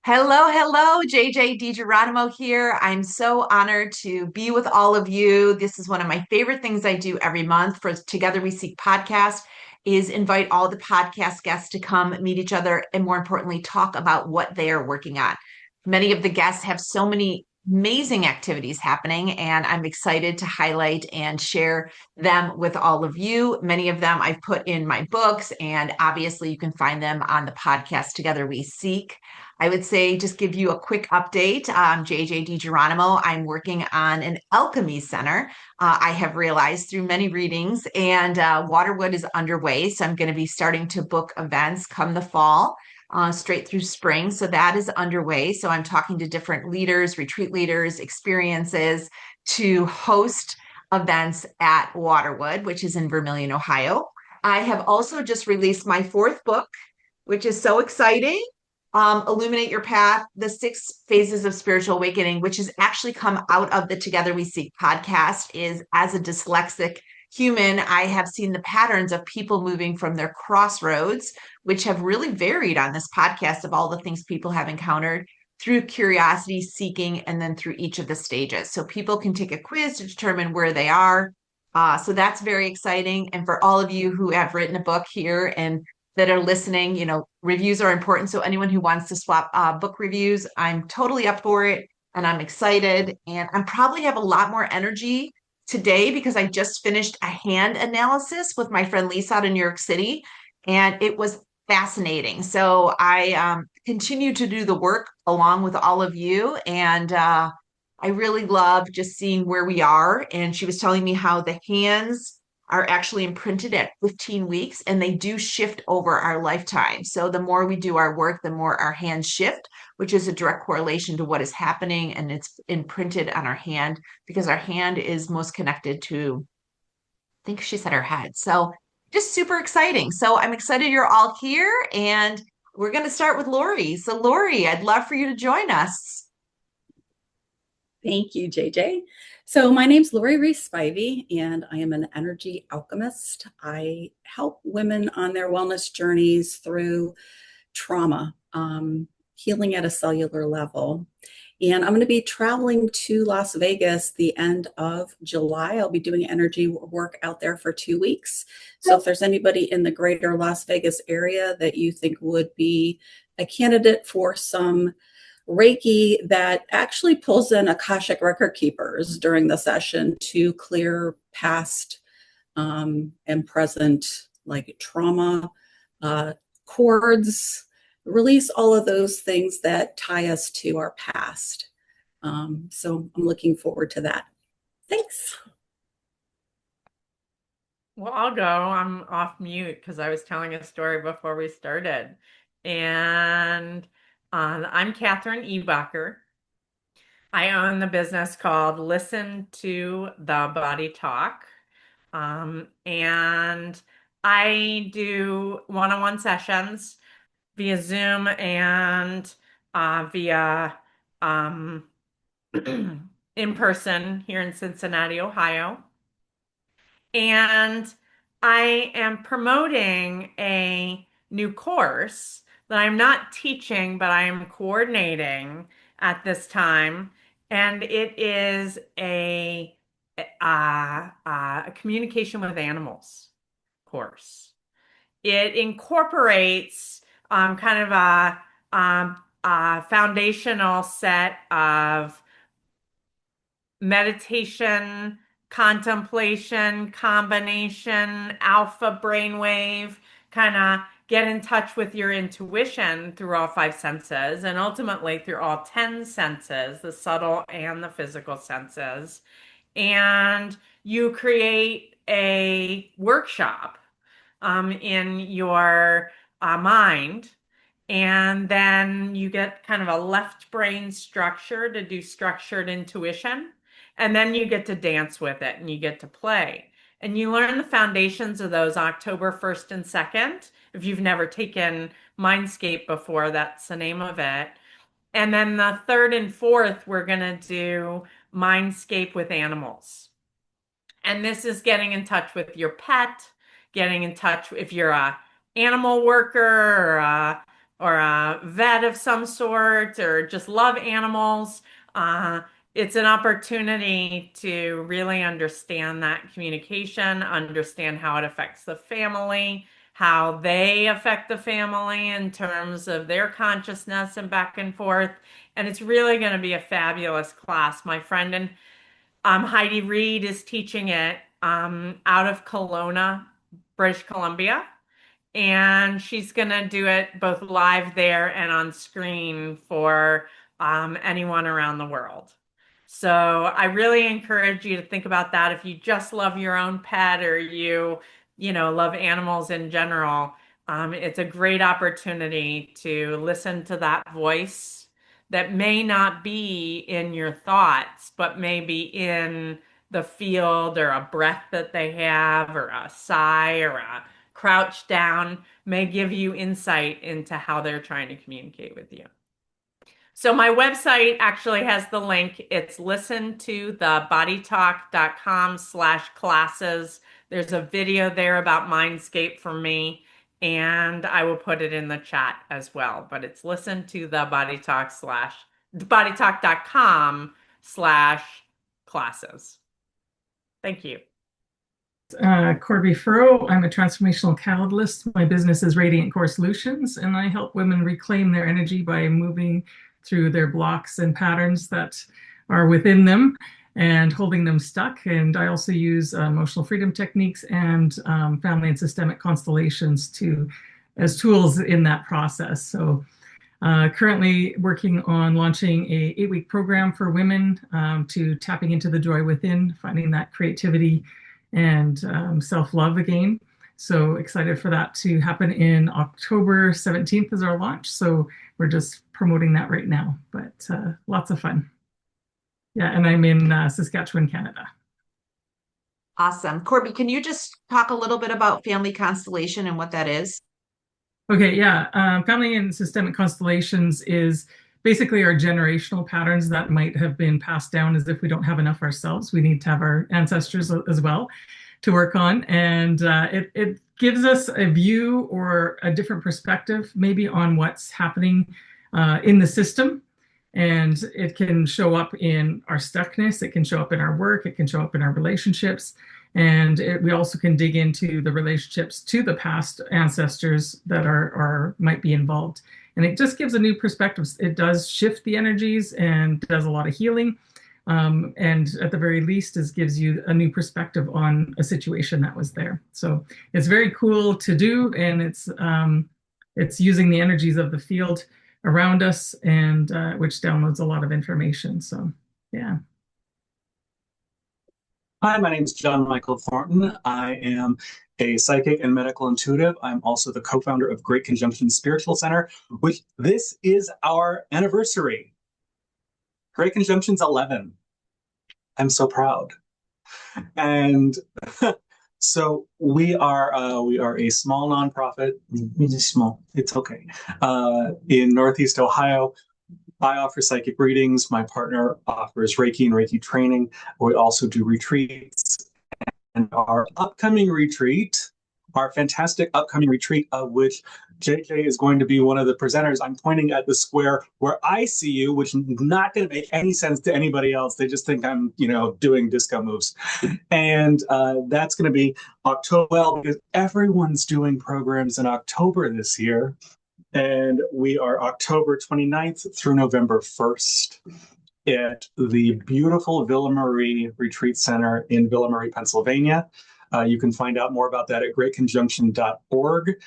Hello, hello, JJ DiGeronimo here. I'm so honored to be with all of you. This is one of my favorite things I do every month for Together We Seek podcast is invite all the podcast guests to come meet each other and more importantly, talk about what they are working on. Many of the guests have so many amazing activities happening, and I'm excited to highlight and share them with all of you. Many of them I've put in my books, and obviously you can find them on the podcast Together We Seek. I would say just give you a quick update. JJ DiGeronimo. I'm working on an alchemy center. I have realized through many readings, and Waterwood is underway. So I'm going to be starting to book events come the fall. Straight through spring. So that is underway. So I'm talking to different leaders, retreat leaders, experiences to host events at Waterwood, which is in Vermilion, Ohio. I have also just released my fourth book, which is so exciting. Illuminate Your Path, the 6 phases of spiritual awakening, which has actually come out of the Together We Seek podcast, is as a dyslexic human, I have seen the patterns of people moving from their crossroads, which have really varied on this podcast of all the things people have encountered through curiosity, seeking, and then through each of the stages. So people can take a quiz to determine where they are. So that's very exciting. And for all of you who have written a book here and that are listening, reviews are important. So anyone who wants to swap book reviews, I'm totally up for it. And I'm excited. And I probably have a lot more energy today because I just finished a hand analysis with my friend Lisa out in New York City. And it was fascinating. So I continue to do the work along with all of you. And I really love just seeing where we are. And she was telling me how the hands are actually imprinted at 15 weeks and they do shift over our lifetime. So the more we do our work, the more our hands shift, which is a direct correlation to what is happening. And it's imprinted on our hand because our hand is most connected to, I think she said, our head. So just super exciting. So I'm excited you're all here and we're going to start with Lori. So, Lori, I'd love for you to join us. Thank you, JJ. So my name's Reese Spivey, and I am an energy alchemist. I help women on their wellness journeys through trauma, healing at a cellular level. And I'm going to be traveling to Las Vegas the end of July. I'll be doing energy work out there for 2 weeks. So if there's anybody in the greater Las Vegas area that you think would be a candidate for some Reiki, that actually pulls in Akashic record keepers during the session to clear past and present like trauma, cords, release all of those things that tie us to our past. So I'm looking forward to that. Thanks. Well, I'll go. I'm off mute because I was telling a story before we started. And I'm Katherine Ebacher. I own the business called Listen to the Body Talk. And I do one-on-one sessions via Zoom and via in person here in Cincinnati, Ohio. And I am promoting a new course that I'm not teaching, but I am coordinating at this time. And it is a communication with animals course. It incorporates kind of a foundational set of meditation, contemplation, combination, alpha brainwave, kind of get in touch with your intuition through all 5 senses and ultimately through all 10 senses, the subtle and the physical senses. And you create a workshop in your mind. And then you get kind of a left brain structure to do structured intuition. And then you get to dance with it and you get to play. And you learn the foundations of those October 1st and 2nd. If you've never taken Mindscape before, that's the name of it. And then the 3rd and 4th, we're going to do Mindscape with animals. And this is getting in touch with your pet, getting in touch if you're a animal worker or a vet of some sort or just love animals, it's an opportunity to really understand that communication, understand how it affects the family, how they affect the family in terms of their consciousness and back and forth. And it's really going to be a fabulous class. My friend and Heidi Reed is teaching it out of Kelowna, British Columbia. And she's going to do it both live there and on screen for anyone around the world. So I really encourage you to think about that. If you just love your own pet or love animals in general, it's a great opportunity to listen to that voice that may not be in your thoughts, but maybe in the field, or a breath that they have, or a sigh, or a crouch down, may give you insight into how they're trying to communicate with you. So my website actually has the link. It's listentothebodytalk.com/classes. There's a video there about Mindscape for me, and I will put it in the chat as well. But it's listentothebodytalk.com/classes. Thank you. Corby Furrow. I'm a transformational catalyst. My business is Radiant Core Solutions, and I help women reclaim their energy by moving through their blocks and patterns that are within them and holding them stuck. And I also use emotional freedom techniques and family and systemic constellations as tools in that process. So currently working on launching a 8-week program for women to tapping into the joy within, finding that creativity and self-love again. So excited for that to happen in October 17th is our launch. So we're just promoting that right now, but lots of fun. Yeah, and I'm in Saskatchewan, Canada. Awesome. Corby, can you just talk a little bit about family constellation and what that is? Okay, yeah. Family and systemic constellations is basically our generational patterns that might have been passed down, as if we don't have enough ourselves. We need to have our ancestors as well to work on. And it gives us a view or a different perspective maybe on what's happening in the system. And it can show up in our stuckness. It can show up in our work. It can show up in our relationships. And we also can dig into the relationships to the past ancestors that might be involved. And it just gives a new perspective. It does shift the energies and does a lot of healing. And at the very least, it gives you a new perspective on a situation that was there. So it's very cool to do. And it's using the energies of the field around us, and which downloads a lot of information. So, yeah. Hi, my name is John Michael Thornton. I am a psychic and medical intuitive. I'm also the co-founder of Great Conjunction Spiritual Center, which this is our anniversary. Great Conjunction's 11. I'm so proud. And so we are a small nonprofit. It's small. It's okay. In Northeast Ohio. I offer psychic readings. My partner offers Reiki and Reiki training. We also do retreats. And our upcoming retreat, our fantastic upcoming retreat, of which JJ is going to be one of the presenters. I'm pointing at the square where I see you, which is not going to make any sense to anybody else. They just think I'm, doing disco moves. And that's going to be October, well, because everyone's doing programs in October this year. And we are October 29th through November 1st at the beautiful Villa Marie Retreat Center in Villa Marie, Pennsylvania. You can find out more about that at greatconjunction.org.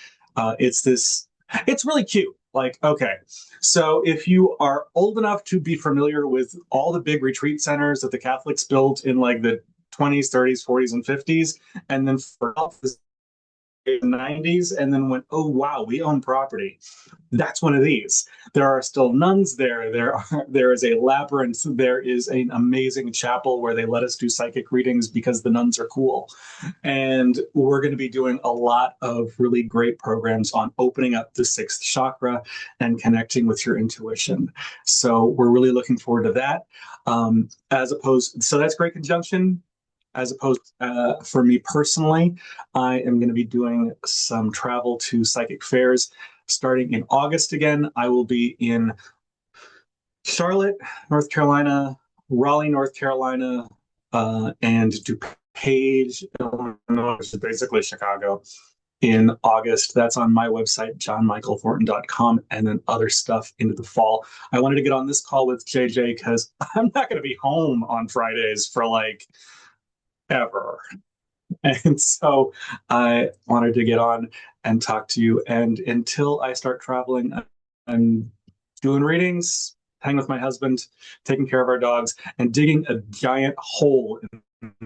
It's really cute. Like, okay, so if you are old enough to be familiar with all the big retreat centers that the Catholics built in like the 20s, 30s, 40s, and 50s, and then for the 90s, and then went, oh wow, we own property. That's one of these. There are still nuns there. There is a labyrinth. There is an amazing chapel where they let us do psychic readings because the nuns are cool. And we're going to be doing a lot of really great programs on opening up the 6th chakra and connecting with your intuition. So we're really looking forward to that. So that's Great Conjunction. As opposed for me personally, I am going to be doing some travel to psychic fairs Starting in August again, I will be in Charlotte, North Carolina, Raleigh, North Carolina, and DuPage, Illinois, which is basically Chicago, in August. That's on my website, johnmichaelthornton.com, and then other stuff into the fall. I wanted to get on this call with JJ because I'm not going to be home on Fridays for like ever. And so I wanted to get on and talk to you. And until I start traveling, I'm doing readings, hanging with my husband, taking care of our dogs, and digging a giant hole in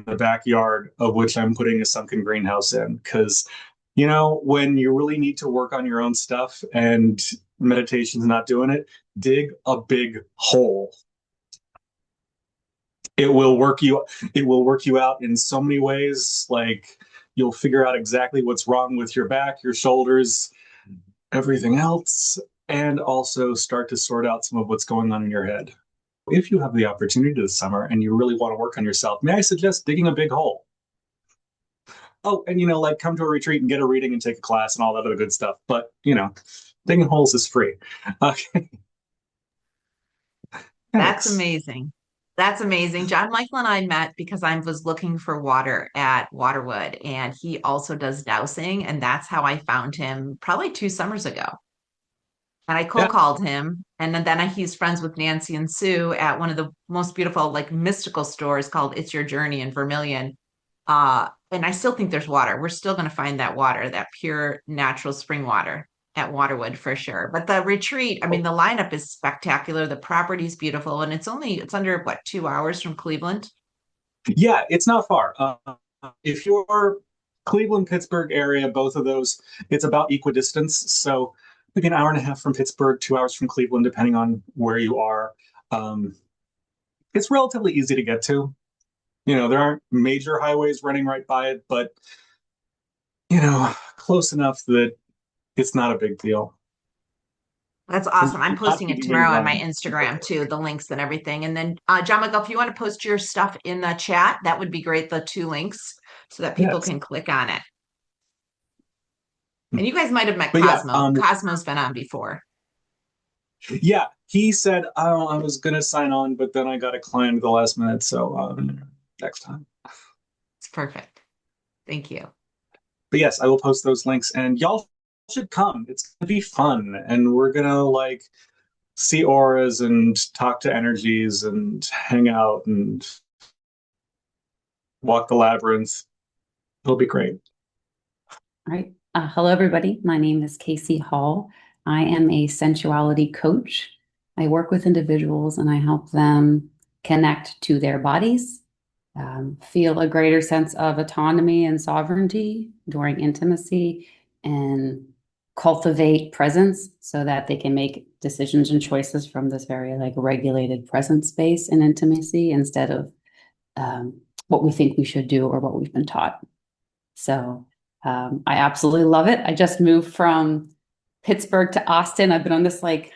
the backyard of which I'm putting a sunken greenhouse in. Because, you know, when you really need to work on your own stuff and meditation's not doing it, dig a big hole. It will work you out in so many ways. Like, you'll figure out exactly what's wrong with your back, your shoulders, everything else, and also start to sort out some of what's going on in your head. If you have the opportunity this summer and you really want to work on yourself, may I suggest digging a big hole? Oh, and, you know, like, come to a retreat and get a reading and take a class and all that other good stuff. But, you know, digging holes is free. Okay. That's amazing. That's amazing. John Michael and I met because I was looking for water at Waterwood, and he also does dowsing, and that's how I found him probably 2 summers ago. And I cold called him, and then he's friends with Nancy and Sue at one of the most beautiful, like, mystical stores called It's Your Journey in Vermilion. And I still think there's water. We're still going to find that water, that pure natural spring water at Waterwood for sure. But the retreat, I mean, the lineup is spectacular. The property is beautiful, and it's under what, 2 hours from Cleveland? Yeah, it's not far. If you're Cleveland, Pittsburgh area, both of those, it's about equidistance. So maybe an hour and a half from Pittsburgh, 2 hours from Cleveland, depending on where you are. It's relatively easy to get to. You know, there aren't major highways running right by it, but, you know, close enough that it's not a big deal. That's awesome. I'm posting it tomorrow on my Instagram too, the links and everything. And then, John Michael, if you want to post your stuff in the chat, that would be great. The 2 links so that people can click on it. And you guys might have met Cosmo. Cosmo's been on before. Yeah, he said, oh, I was going to sign on, but then I got a client at the last minute. So next time. It's perfect. Thank you. But yes, I will post those links, and y'all should come. It's going to be fun. And we're going to, like, see auras and talk to energies and hang out and walk the labyrinth. It'll be great. All right. Hello, everybody. My name is Casey Hall. I am a sensuality coach. I work with individuals and I help them connect to their bodies, feel a greater sense of autonomy and sovereignty during intimacy, and cultivate presence so that they can make decisions and choices from this very, like, regulated present space in intimacy instead of what we think we should do or what we've been taught. So I absolutely love it. I just moved from Pittsburgh to Austin. I've been on this, like,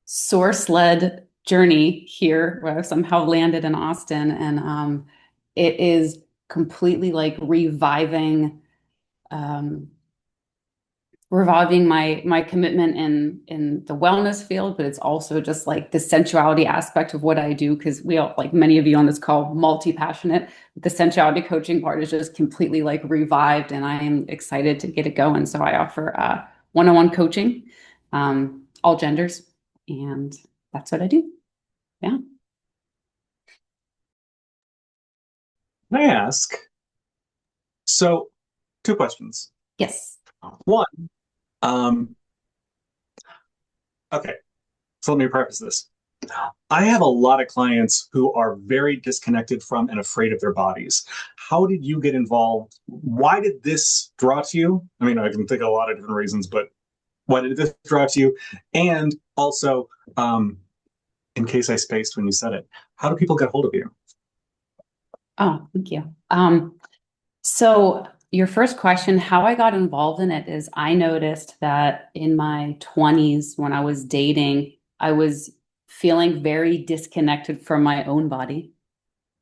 source-led journey here where I've somehow landed in Austin, and it is completely, like, reviving my commitment in the wellness field, but it's also just, like, the sensuality aspect of what I do, because we all, like many of you on this call, multi-passionate. The sensuality coaching part is just completely, like, revived, and I am excited to get it going. So I offer one-on-one coaching, all genders, and that's what I do. Yeah. Can I ask? So, 2 questions. Yes. One, okay, so let me preface this. I have a lot of clients who are very disconnected from and afraid of their bodies. How did you get involved? Why did this draw to you? I mean, I can think of a lot of different reasons, but why did this draw to you? And also, in case I spaced when you said it, how do people get hold of you? Oh, thank you. So your first question, how I got involved in it, is I noticed that in my 20s, when I was dating, I was feeling very disconnected from my own body.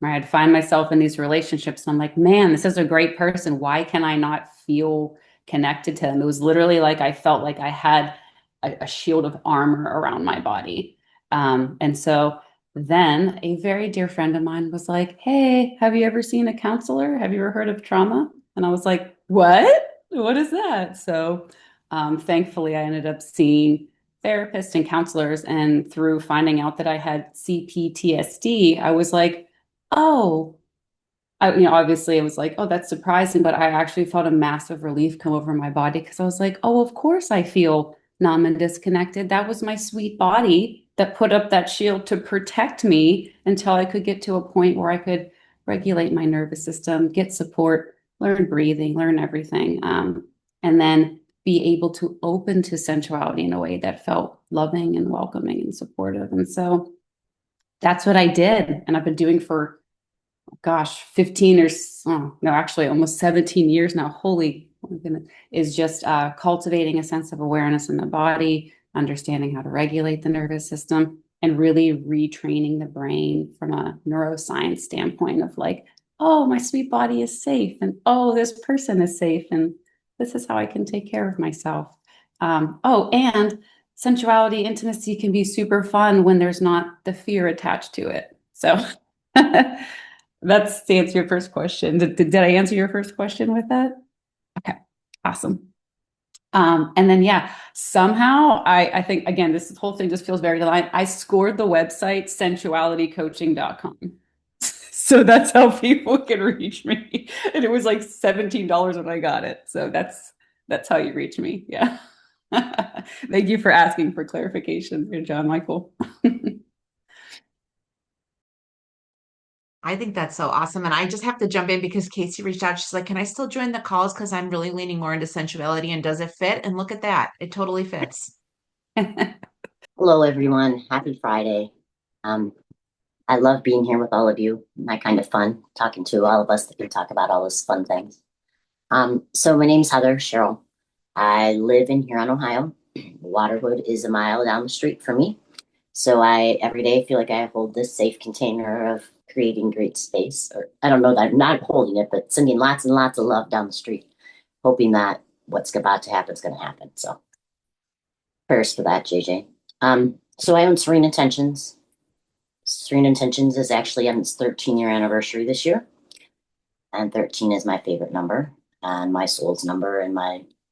Right? I'd find myself in these relationships and I'm like, man, this is a great person. Why can I not feel connected to them. It was literally like I felt like I had a shield of armor around my body. And so then a very dear friend of mine was like, "Hey, have you ever seen a counselor? Have you ever heard of trauma?" And I was like, "What? What is that?" So thankfully, I ended up seeing therapists and counselors. And through finding out that I had CPTSD, I was like, oh, obviously it was like, oh, that's surprising, but I actually felt a massive relief come over my body because I was like, oh, of course I feel numb and disconnected. That was my sweet body that put up that shield to protect me until I could get to a point where I could regulate my nervous system, get support, learn breathing, learn everything, and then be able to open to sensuality in a way that felt loving and welcoming and supportive. And so that's what I did. And I've been doing for, gosh, 15 or no, actually almost 17 years now. Holy goodness, is just cultivating a sense of awareness in the body, understanding how to regulate the nervous system, and really retraining the brain from a neuroscience standpoint of like, oh, my sweet body is safe, and oh, this person is safe, and this is how I can take care of myself. Oh, and sensuality, intimacy can be super fun when there's not the fear attached to it. So that's to answer your first question. Did I answer your first question with that? Okay, awesome. And then, yeah, somehow I think, again, this whole thing just feels very aligned. I scored the website sensualitycoaching.com. So that's how people can reach me. And it was like $17 when I got it. So that's how you reach me. Yeah. Thank you for asking for clarification, John Michael. I think that's so awesome. And I just have to jump in because Casey reached out. She's like, can I still join the calls? Because I'm really leaning more into sensuality. And does it fit? And look at that. It totally fits. Hello, everyone. Happy Friday. I love being here with all of you. My kind of fun talking to all of us that can talk about all those fun things. So my name's Heather Cheryl. I live in Huron, Ohio. Waterwood is a mile down the street from me. So I every day feel like I hold this safe container of creating great space. Or I don't know that I'm not holding it, but sending lots and lots of love down the street, hoping that what's about to happen is going to happen. So prayers for that, JJ. So I own Serene Intentions. Serene Intentions is actually on its 13-year anniversary this year. And 13 is my favorite number and my soul's number.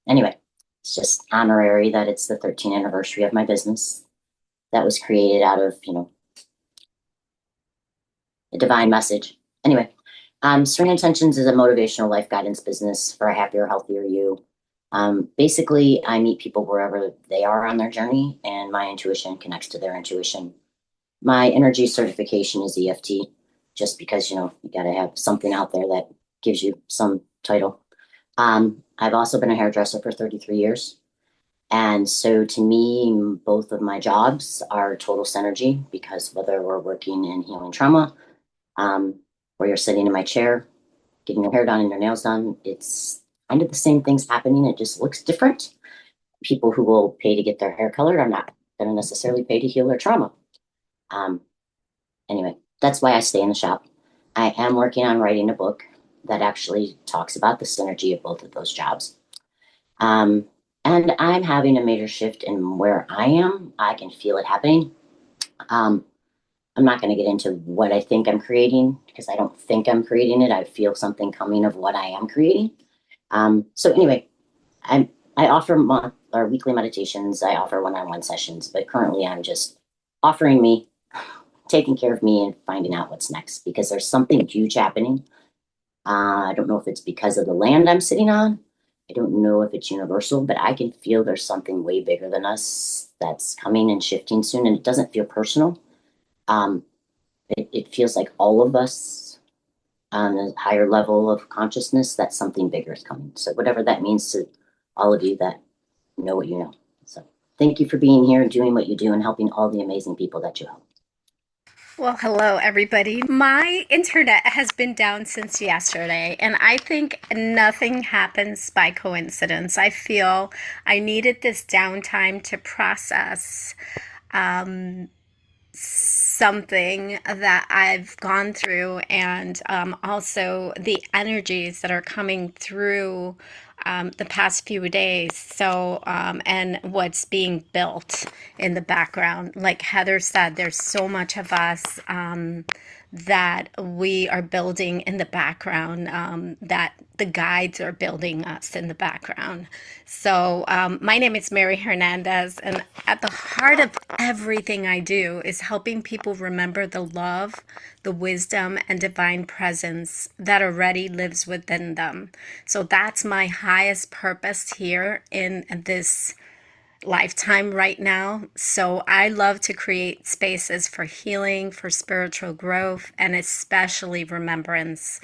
Anyway, it's just honorary that it's the 13th anniversary of my business that was created out of, a divine message. Anyway, Serene Intentions is a motivational life guidance business for a happier, healthier you. Basically, I meet people wherever they are on their journey, and my intuition connects to their intuition. My energy certification is EFT, just because, you got to have something out there that gives you some title. I've also been a hairdresser for 33 years. And so to me, both of my jobs are total synergy, because whether we're working in healing trauma, or you're sitting in my chair, getting your hair done and your nails done, it's kind of the same things happening. It just looks different. People who will pay to get their hair colored are not going to necessarily pay to heal their trauma. Anyway, that's why I stay in the shop. I am working on writing a book that actually talks about the synergy of both of those jobs. And I'm having a major shift in where I am. I can feel it happening. I'm not going to get into what I think I'm creating, because I don't think I'm creating it. I feel something coming of what I am creating. So anyway, I offer month or weekly meditations. I offer one-on-one sessions, but currently I'm just offering me, taking care of me, and finding out what's next, because there's something huge happening. I don't know if it's because of the land I'm sitting on. I don't know if it's universal, but I can feel there's something way bigger than us that's coming and shifting soon. And it doesn't feel personal. It feels like all of us on a higher level of consciousness, that something bigger is coming. So whatever that means to all of you that know what you know. So thank you for being here and doing what you do and helping all the amazing people that you help. Well, hello, everybody. My internet has been down since yesterday, and I think nothing happens by coincidence. I feel I needed this downtime to process something that I've gone through, and also the energies that are coming through the past few days. So, and what's being built in the background. Like Heather said, there's so much of us that we are building in the background, that the guides are building us in the background. So my name is Mary Hernandez, and at the heart of everything I do is helping people remember the love, the wisdom, and divine presence that already lives within them. So that's my highest purpose here in this lifetime right now. So I love to create spaces for healing, for spiritual growth, and especially remembrance.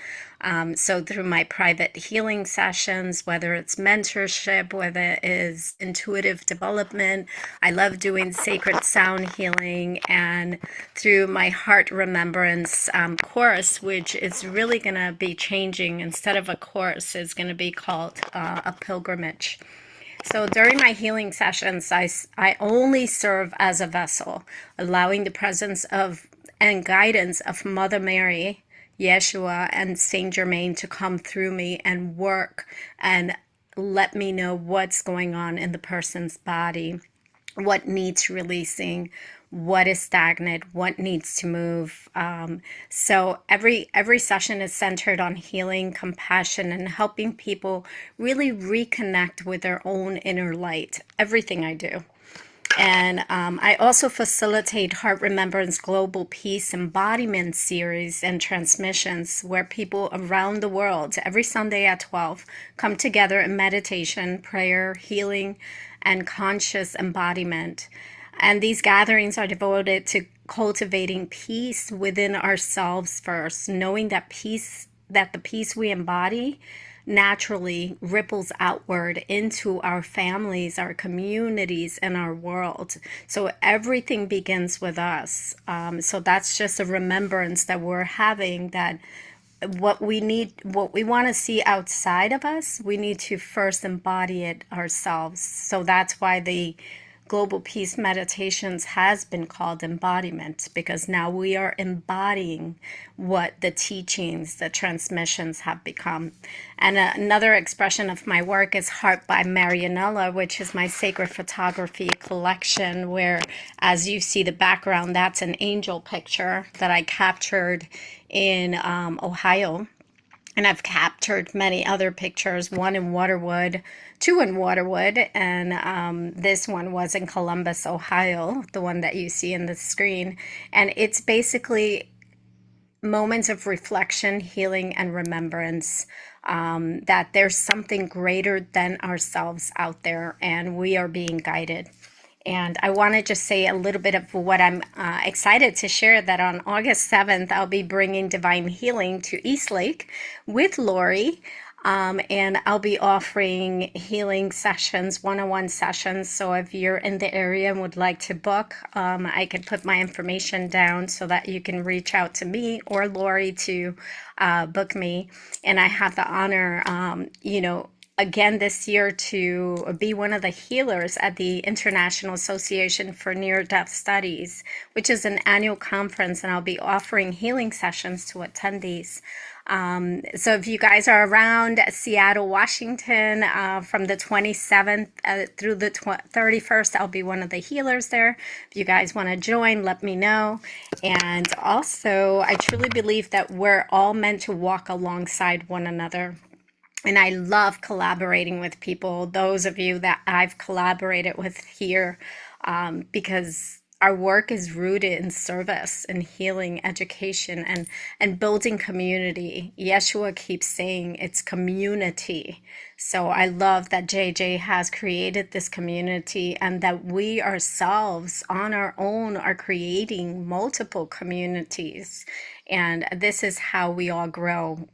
So through my private healing sessions, whether it's mentorship, whether it is intuitive development, I love doing sacred sound healing, and through my heart remembrance course, which is really going to be changing. Instead of a course, it's going to be called a pilgrimage. So during my healing sessions, I only serve as a vessel, allowing the presence of and guidance of Mother Mary, Yeshua, and Saint Germain to come through me and work and let me know what's going on in the person's body, what needs releasing, what is stagnant, what needs to move. So every session is centered on healing, compassion, and helping people really reconnect with their own inner light. Everything I do. And I also facilitate Heart Remembrance Global Peace Embodiment series and transmissions where people around the world every Sunday at 12 come together in meditation, prayer, healing, and conscious embodiment. And these gatherings are devoted to cultivating peace within ourselves first, knowing that the peace we embody naturally ripples outward into our families, our communities, and our world. So everything begins with us. So that's just a remembrance that we're having, that what we want to see outside of us, we need to first embody it ourselves. So that's why the Global Peace Meditations has been called embodiment, because now we are embodying what the teachings, the transmissions have become. And another expression of my work is Heart by Marianella, which is my sacred photography collection, where, as you see the background, that's an angel picture that I captured in Ohio. And I've captured many other pictures, one in Waterwood, two in Waterwood, and this one was in Columbus, Ohio, the one that you see in the screen. And it's basically moments of reflection, healing, and remembrance, that there's something greater than ourselves out there, and we are being guided. And I want to just say a little bit of what I'm excited to share, that on August 7th, I'll be bringing Divine Healing to Eastlake with Lori. And I'll be offering healing sessions, one-on-one sessions. So if you're in the area and would like to book, I can put my information down so that you can reach out to me or Lori to book me. And I have the honor, again this year, to be one of the healers at the International Association for Near-Death Studies, which is an annual conference, and I'll be offering healing sessions to attendees. So if you guys are around Seattle, Washington, from the 27th through the 31st, I'll be one of the healers there. If you guys want to join, let me know. And also, I truly believe that we're all meant to walk alongside one another. And I love collaborating with people, those of you that I've collaborated with here, because our work is rooted in service and healing, education, and building community. Yeshua keeps saying it's community. So I love that JJ has created this community, and that we ourselves on our own are creating multiple communities. And this is how we all grow.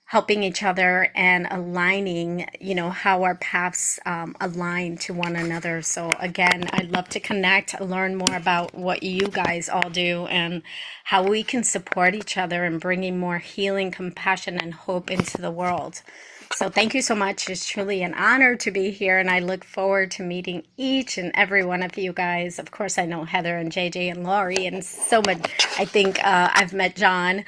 Helping each other and aligning, how our paths align to one another. So again, I'd love to connect, learn more about what you guys all do and how we can support each other in bringing more healing, compassion, and hope into the world. So thank you so much. It's truly an honor to be here, and I look forward to meeting each and every one of you guys. Of course, I know Heather and JJ and Laurie, and so much. I think I've met John,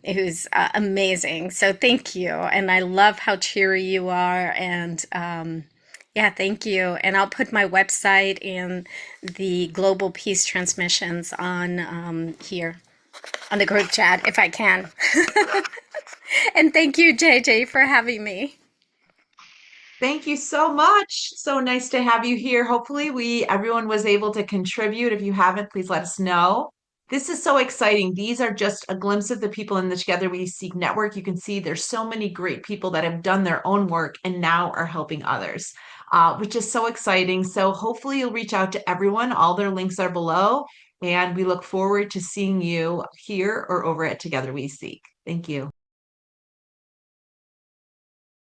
who's amazing. So thank you, and I love how cheery you are, and yeah, thank you. And I'll put my website and the Global Peace Transmissions on here on the group chat if I can. And thank you, JJ, for having me. Thank you so much. So nice to have you here. Hopefully everyone was able to contribute. If you haven't, please let us know. This is so exciting. These are just a glimpse of the people in the Together We Seek network. You can see there's so many great people that have done their own work and now are helping others, which is so exciting. So hopefully you'll reach out to everyone. All their links are below, and we look forward to seeing you here or over at Together We Seek. Thank you.